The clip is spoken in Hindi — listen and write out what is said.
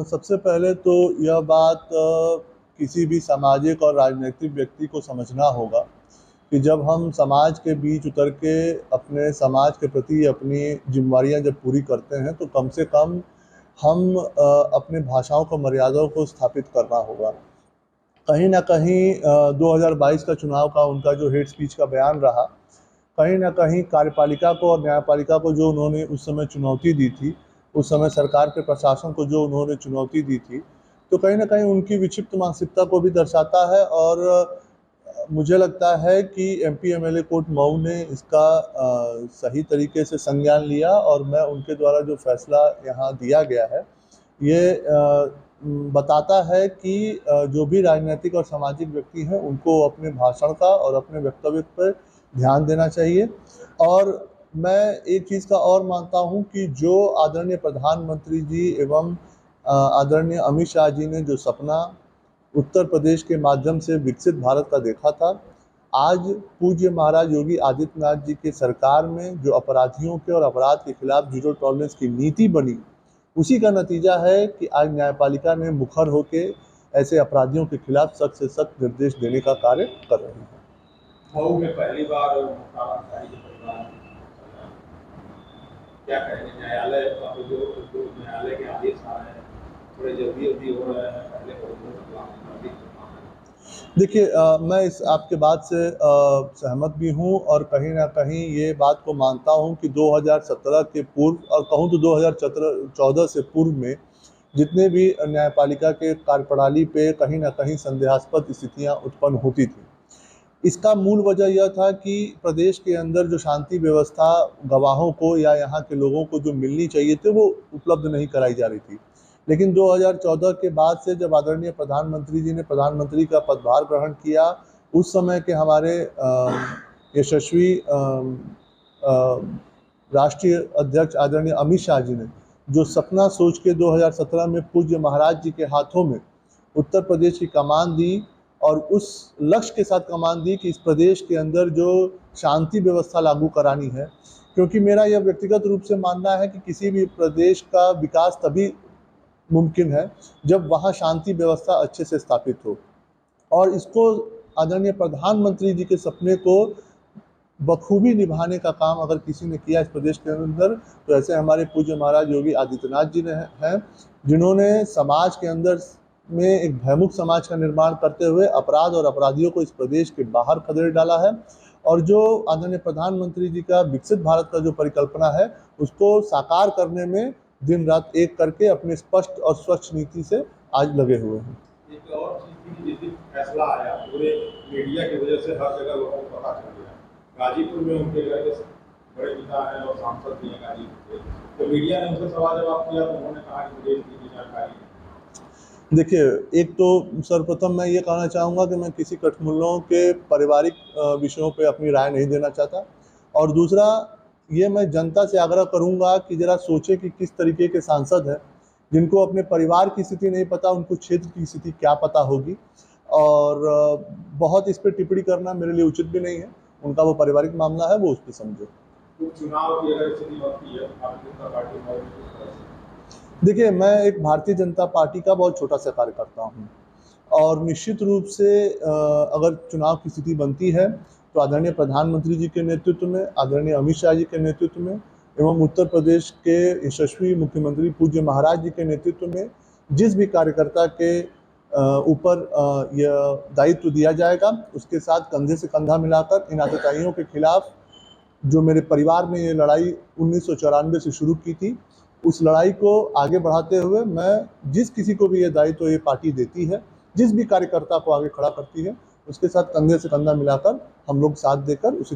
सबसे पहले तो यह बात किसी भी सामाजिक और राजनीतिक व्यक्ति को समझना होगा कि जब हम समाज के बीच उतर के अपने समाज के प्रति अपनी जिम्मेदारियां जब पूरी करते हैं तो कम से कम हम अपने भाषाओं को मर्यादाओं को स्थापित करना होगा। कहीं ना कहीं 2022 का चुनाव का उनका जो हेट स्पीच का बयान रहा, कहीं ना कहीं कार्यपालिका को और न्यायपालिका को जो उन्होंने उस समय चुनौती दी थी, उस समय सरकार के प्रशासन को जो उन्होंने चुनौती दी थी, तो कहीं ना कहीं उनकी विक्षिप्त मानसिकता को भी दर्शाता है। और मुझे लगता है कि एमपी एमएलए कोर्ट मऊ ने इसका सही तरीके से संज्ञान लिया और मैं उनके द्वारा जो फैसला यहाँ दिया गया है ये बताता है कि जो भी राजनीतिक और सामाजिक व्यक्ति हैं उनको अपने भाषण का और अपने वक्तव्य पर ध्यान देना चाहिए। और मैं एक चीज़ का और मानता हूं कि जो आदरणीय प्रधानमंत्री जी एवं आदरणीय अमित शाह जी ने जो सपना उत्तर प्रदेश के माध्यम से विकसित भारत का देखा था, आज पूज्य महाराज योगी आदित्यनाथ जी के सरकार में जो अपराधियों के और अपराध के खिलाफ जीरो टॉलरेंस की नीति बनी, उसी का नतीजा है कि आज न्यायपालिका ने मुखर होके ऐसे अपराधियों के खिलाफ सख्त से सख्त निर्देश देने का कार्य कर रही है। मऊ में पहली बार मुख्तार के परिवार क्या कहेंगे, न्यायालय जो न्यायालय के आदेश आ रहे हैं थोड़े जल्दी हो रहे हैं, पहले देखिए, मैं इस आपके बात से सहमत भी हूं और कहीं ना कहीं ये बात को मानता हूं कि 2017 के पूर्व और कहूं तो 2014 से पूर्व में जितने भी न्यायपालिका के कार्यप्रणाली पे कहीं ना कहीं संदेहास्पद स्थितियां उत्पन्न होती थी, इसका मूल वजह यह था कि प्रदेश के अंदर जो शांति व्यवस्था गवाहों को या यहाँ के लोगों को जो मिलनी चाहिए थी वो उपलब्ध नहीं कराई जा रही थी। लेकिन 2014 के बाद से जब आदरणीय प्रधानमंत्री जी ने प्रधानमंत्री का पदभार ग्रहण किया, उस समय के हमारे यशस्वी राष्ट्रीय अध्यक्ष आदरणीय अमित शाह जी ने जो सपना सोच के 2017 में पूज्य महाराज जी के हाथों में उत्तर प्रदेश की कमान दी और उस लक्ष्य के साथ कमान दी कि इस प्रदेश के अंदर जो शांति व्यवस्था लागू करानी है, क्योंकि मेरा यह व्यक्तिगत रूप से मानना है कि किसी भी प्रदेश का विकास तभी मुमकिन है जब वहाँ शांति व्यवस्था अच्छे से स्थापित हो। और इसको आदरणीय प्रधानमंत्री जी के सपने को बखूबी निभाने का काम अगर किसी ने किया इस प्रदेश के अंदर तो ऐसे हमारे पूज्य महाराज योगी आदित्यनाथ जी ने हैं, जिन्होंने समाज के अंदर में एक भयमुक्त समाज का निर्माण करते हुए अपराध और अपराधियों को इस प्रदेश के बाहर खदेड़ डाला है। और जो आदरणीय प्रधानमंत्री जी का विकसित भारत का जो परिकल्पना है उसको साकार करने में दिन रात एक करके अपने स्पष्ट और स्वच्छ नीति से आज लगे हुए हैं। एक और चीज थी, जिस दिन फैसला आया पूरे मीडिया की वजह से हर जगह लोगों को पता चल गया, गाजीपुर में उनके घर के बड़े पिता हैं और सांसद भी हैं गाजीपुर के, तो मीडिया ने उनसे सवाल जवाब किया तो उन्होंने कहा कि मुझे इसकी जानकारी है। देखिए, एक तो सर्वप्रथम मैं ये कहना चाहूँगा कि मैं किसी कठमुल्लों के पारिवारिक विषयों पे अपनी राय नहीं देना चाहता। और दूसरा ये मैं जनता से आग्रह करूँगा कि ज़रा सोचे कि किस तरीके के सांसद हैं जिनको अपने परिवार की स्थिति नहीं पता, उनको क्षेत्र की स्थिति क्या पता होगी। और बहुत इस पर टिप्पणी करना मेरे लिए उचित भी नहीं है, उनका वो पारिवारिक मामला है, वो उस पर समझे। तो चुनाव की अगर स्थिति बनती है भारतीय जनता पार्टी में, देखिए, मैं एक भारतीय जनता पार्टी का बहुत छोटा सा कार्यकर्ता हूँ और निश्चित रूप से अगर चुनाव की स्थिति बनती है तो आदरणीय प्रधानमंत्री जी के नेतृत्व में, आदरणीय अमित शाह जी के नेतृत्व में एवं उत्तर प्रदेश के यशस्वी मुख्यमंत्री पूज्य महाराज जी के नेतृत्व में जिस भी कार्यकर्ता के ऊपर यह दायित्व दिया जाएगा, उसके साथ कंधे से कंधा मिलाकर इन आतताइयों के खिलाफ जो मेरे परिवार ने ये लड़ाई 1994 से शुरू की थी, उस लड़ाई को आगे बढ़ाते हुए मैं जिस किसी को भी ये दायित्व ये पार्टी देती है, जिस भी कार्यकर्ता को आगे खड़ा करती है, उसके साथ कंधे से कंधा मिलाकर हम लोग साथ देकर उसे